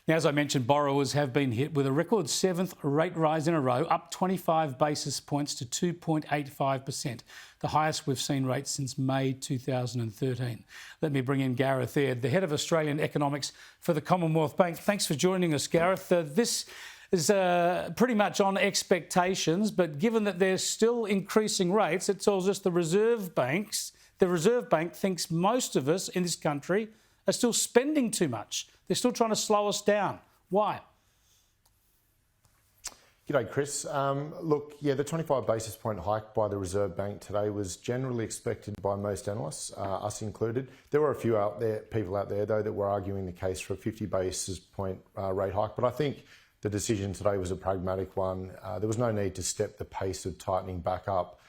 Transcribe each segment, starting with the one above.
Now, as I mentioned, borrowers have been hit with a record seventh rate rise in a row, up 25 basis points to 2.85%, the highest we've seen rates since May 2013. Let me bring in Gareth there, the head of Australian economics for the Commonwealth Bank. Thanks for joining us, Gareth. This is pretty much on expectations, but given that they're still increasing rates, it tells us the Reserve Bank thinks most of us in this country are still spending too much. They're still trying to slow us down. Why? G'day, Chris. The 25 basis point hike by the Reserve Bank today was generally expected by most analysts, us included. There were a few people out there, though, that were arguing the case for a 50 basis point rate hike, but I think the decision today was a pragmatic one. There was no need to step the pace of tightening back up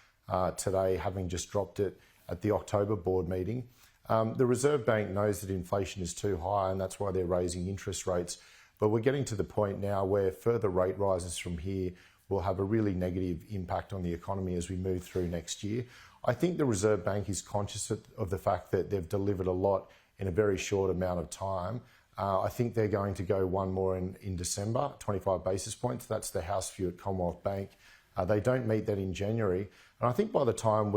today, having just dropped it at the October board meeting. The Reserve Bank knows that inflation is too high, and that's why they're raising interest rates. But we're getting to the point now where further rate rises from here will have a really negative impact on the economy as we move through next year. I think the Reserve Bank is conscious of the fact that they've delivered a lot in a very short amount of time. I think they're going to go one more in December, 25 basis points. That's the house view at Commonwealth Bank. They don't meet that in January. And I think by the time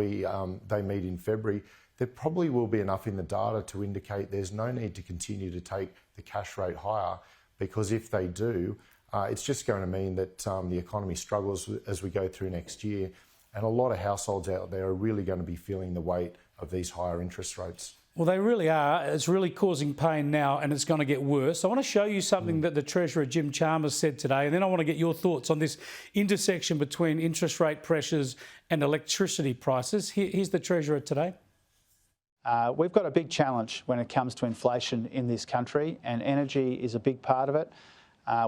they meet in February, there probably will be enough in the data to indicate there's no need to continue to take the cash rate higher, because if they do, it's just going to mean that the economy struggles as we go through next year. And a lot of households out there are really going to be feeling the weight of these higher interest rates. Well, they really are. It's really causing pain now, and it's going to get worse. I want to show you something that the Treasurer, Jim Chalmers, said today, and then I want to get your thoughts on this intersection between interest rate pressures and electricity prices. Here's the Treasurer today. We've got a big challenge when it comes to inflation in this country, and energy is a big part of it.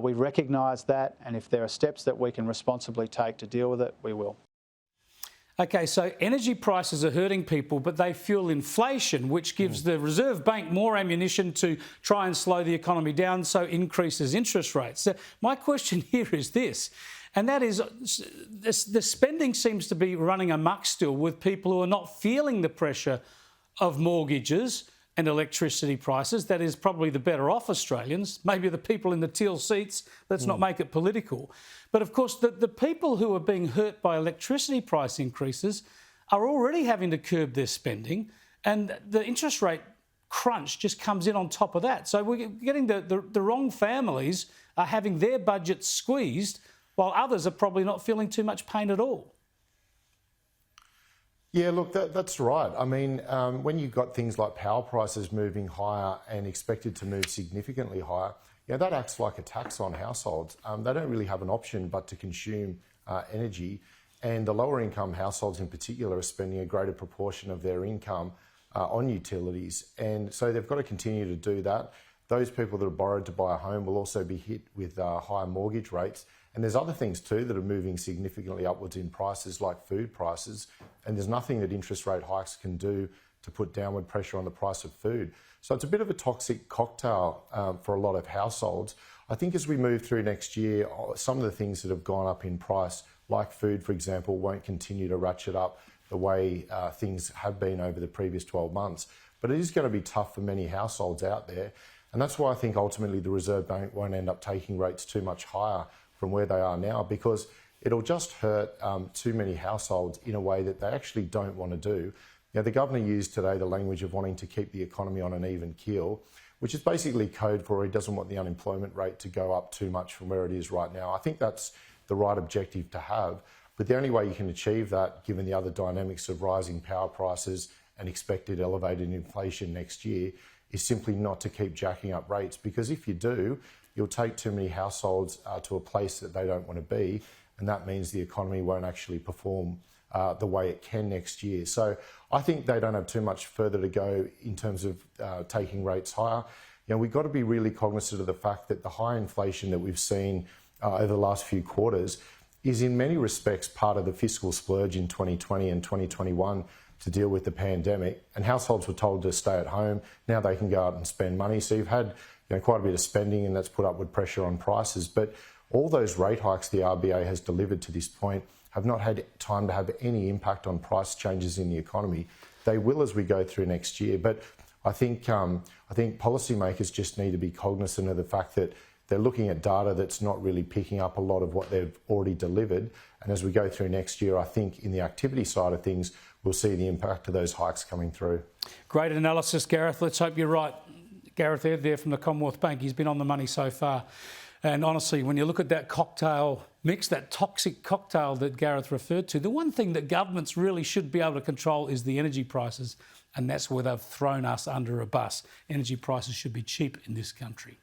We recognise that, and if there are steps that we can responsibly take to deal with it, we will. OK, so energy prices are hurting people, but they fuel inflation, which gives the Reserve Bank more ammunition to try and slow the economy down, so increases interest rates. So my question here is this, and that is the spending seems to be running amok still with people who are not feeling the pressure of mortgages and electricity prices. That is probably the better off Australians, maybe the people in the teal seats. Let's not make it political. But of course, the people who are being hurt by electricity price increases are already having to curb their spending, and the interest rate crunch just comes in on top of that. So we're getting the wrong families are having their budgets squeezed, while others are probably not feeling too much pain at all. Yeah, look, that's right. I mean, when you've got things like power prices moving higher and expected to move significantly higher, that acts like a tax on households. They don't really have an option but to consume energy, and the lower income households in particular are spending a greater proportion of their income on utilities, and so they've got to continue to do that. Those people that have borrowed to buy a home will also be hit with higher mortgage rates. And there's other things too that are moving significantly upwards in prices, like food prices. And there's nothing that interest rate hikes can do to put downward pressure on the price of food. So it's a bit of a toxic cocktail for a lot of households. I think as we move through next year, some of the things that have gone up in price, like food, for example, won't continue to ratchet up the way things have been over the previous 12 months. But it is going to be tough for many households out there. And that's why I think ultimately the Reserve Bank won't end up taking rates too much higher from where they are now, because it'll just hurt too many households in a way that they actually don't want to do. The Governor used today the language of wanting to keep the economy on an even keel, which is basically code for he doesn't want the unemployment rate to go up too much from where it is right now. I think that's the right objective to have, but the only way you can achieve that, given the other dynamics of rising power prices and expected elevated inflation next year, is simply not to keep jacking up rates, because if you do, you'll take too many households to a place that they don't want to be, and that means the economy won't actually perform the way it can next year. So I think they don't have too much further to go in terms of taking rates higher. We've got to be really cognizant of the fact that the high inflation that we've seen over the last few quarters is in many respects part of the fiscal splurge in 2020 and 2021 to deal with the pandemic, and households were told to stay at home. Now they can go out and spend money. So you've had quite a bit of spending, and that's put upward pressure on prices. But all those rate hikes the RBA has delivered to this point have not had time to have any impact on price changes in the economy. They will as we go through next year. But I think policymakers just need to be cognizant of the fact that they're looking at data that's not really picking up a lot of what they've already delivered. And as we go through next year, I think in the activity side of things, we'll see the impact of those hikes coming through. Great analysis, Gareth. Let's hope you're right. Gareth there from the Commonwealth Bank, he's been on the money so far. And honestly, when you look at that cocktail mix, that toxic cocktail that Gareth referred to, the one thing that governments really should be able to control is the energy prices. And that's where they've thrown us under a bus. Energy prices should be cheap in this country.